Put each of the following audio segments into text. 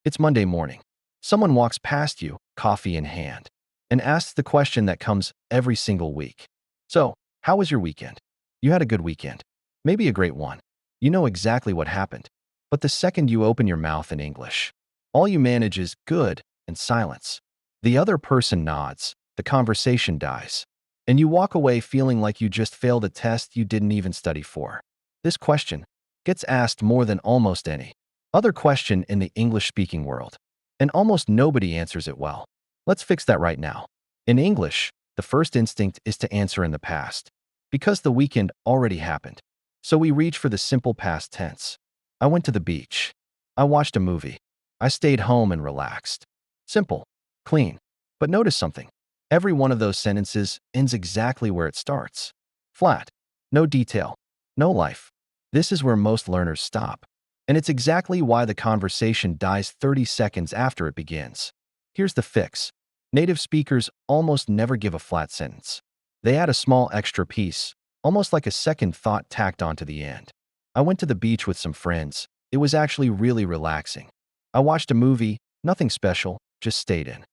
It's Monday morning. Someone walks past you, coffee in hand, and asks the question that comes every single week. So, how was your weekend? You had a good weekend. Maybe a great one. You know exactly what happened. But the second you open your mouth in English, all you manage is good and silence. The other person nods, the conversation dies, and you walk away feeling like you just failed a test you didn't even study for. This question gets asked more than almost any other question in the English-speaking world, and almost nobody answers it well. Let's fix that right now. In English, the first instinct is to answer in the past, because the weekend already happened. So we reach for the simple past tense. I went to the beach. I watched a movie. I stayed home and relaxed. Simple, clean. But notice something. Every one of those sentences ends exactly where it starts. Flat. No detail. No life. This is where most learners stop. And it's exactly why the conversation dies 30 seconds after it begins. Here's the fix. Native speakers almost never give a flat sentence. They add a small extra piece, almost like a second thought tacked onto the end. I went to the beach with some friends. It was actually really relaxing. I watched a movie, nothing special, just stayed in.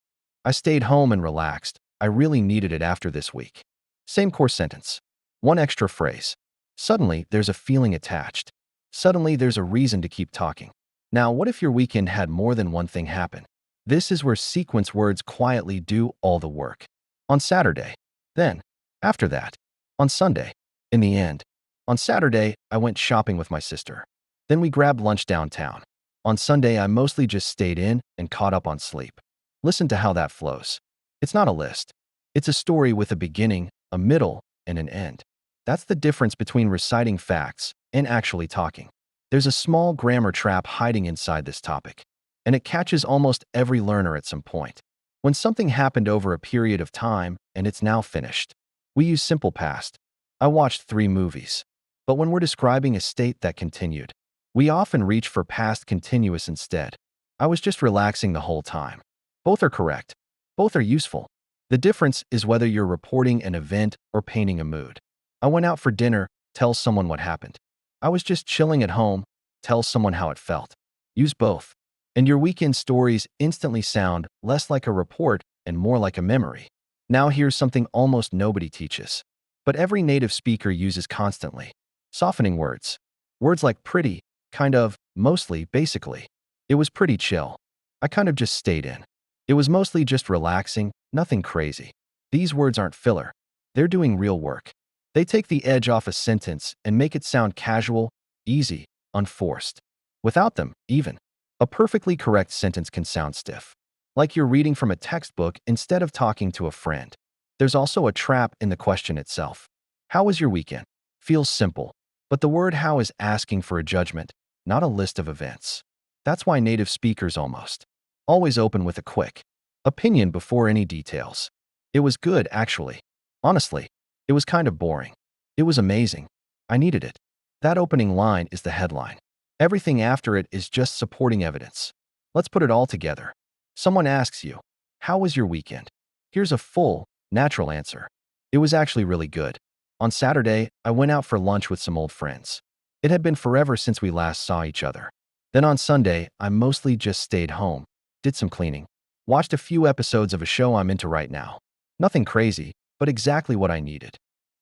I stayed home and relaxed. I really needed it after this week. Same core sentence. One extra phrase. Suddenly, there's a feeling attached. Suddenly, there's a reason to keep talking. Now, what if your weekend had more than one thing happen? This is where sequence words quietly do all the work. On Saturday. Then, after that. On Sunday. In the end. On Saturday, I went shopping with my sister. Then we grabbed lunch downtown. On Sunday, I mostly just stayed in and caught up on sleep. Listen to how that flows. It's not a list. It's a story with a beginning, a middle, and an end. That's the difference between reciting facts and actually talking. There's a small grammar trap hiding inside this topic, and it catches almost every learner at some point. When something happened over a period of time and it's now finished, we use simple past. I watched 3 movies. But when we're describing a state that continued, we often reach for past continuous instead. I was just relaxing the whole time. Both are correct. Both are useful. The difference is whether you're reporting an event or painting a mood. I went out for dinner, tell someone what happened. I was just chilling at home, tell someone how it felt. Use both. And your weekend stories instantly sound less like a report and more like a memory. Now here's something almost nobody teaches, but every native speaker uses constantly. Softening words. Words like pretty, kind of, mostly, basically. It was pretty chill. I kind of just stayed in. It was mostly just relaxing, nothing crazy. These words aren't filler. They're doing real work. They take the edge off a sentence and make it sound casual, easy, unforced. Without them, even, a perfectly correct sentence can sound stiff, like you're reading from a textbook instead of talking to a friend. There's also a trap in the question itself. How was your weekend? Feels simple, but the word how is asking for a judgment, not a list of events. That's why native speakers almost always open with a quick opinion before any details. It was good, actually. Honestly, it was kind of boring. It was amazing. I needed it. That opening line is the headline. Everything after it is just supporting evidence. Let's put it all together. Someone asks you, how was your weekend? Here's a full, natural answer. It was actually really good. On Saturday, I went out for lunch with some old friends. It had been forever since we last saw each other. Then on Sunday, I mostly just stayed home, did some cleaning, watched a few episodes of a show I'm into right now. Nothing crazy, but exactly what I needed.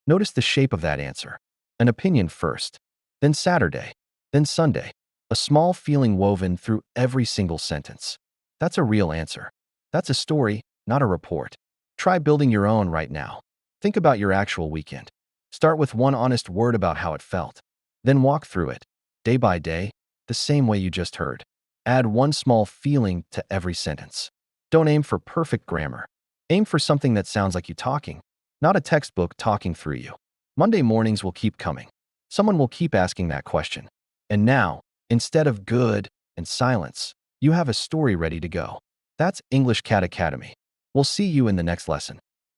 Notice the shape of that answer. An opinion first, then Saturday, then Sunday. A small feeling woven through every single sentence. That's a real answer. That's a story, not a report. Try building your own right now. Think about your actual weekend. Start with one honest word about how it felt. Then walk through it, day by day, the same way you just heard. Add one small feeling to every sentence. Don't aim for perfect grammar. Aim for something that sounds like you talking, not a textbook talking through you. Monday mornings will keep coming. Someone will keep asking that question. And now, instead of good and silence, you have a story ready to go. That's English Cat Academy. We'll see you in the next lesson.